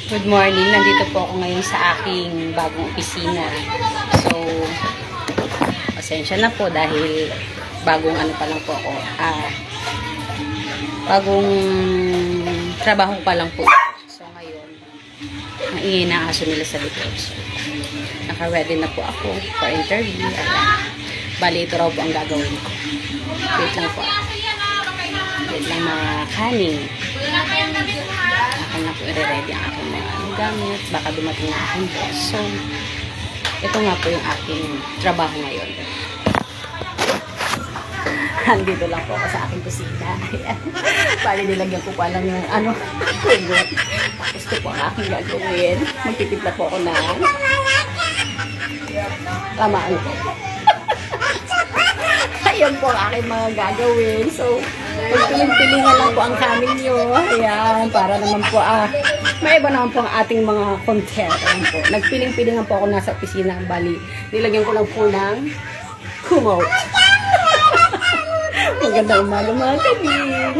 Good morning. Nandito po ako ngayon sa aking bagong opisina. So, pasensya na po dahil bagong ano pa lang po ako. Bagong trabaho pa lang po. So, ngayon, ang ingay na aso nila sa likod. So, naka-ready na po ako for interview. Bali, ito raw po ang gagawin ko. Wait lang po. Wait lang mga kaning. Akin na po i-ready ang aking mga gamit. Baka dumating na aking boss. So, ito nga po yung aking trabaho ngayon. Nandito lang po ako sa aking kusina. Bali, nilagyan ko pa lang yung tugot. Tapos ito po ang aking gagawin. Magtitipla po ako ng lamaan ko. Ayan po ang aking mga gagawin. So, pagpiling-pilingan lang po ang kanin nyo. Ayan, para naman po may iba naman po ang ating mga content. Ayan po. Nagpiling-pilingan po ako nasa opisina. Bali, nilagyan ko lang po ng kumote. Magandang umaga mga kabing.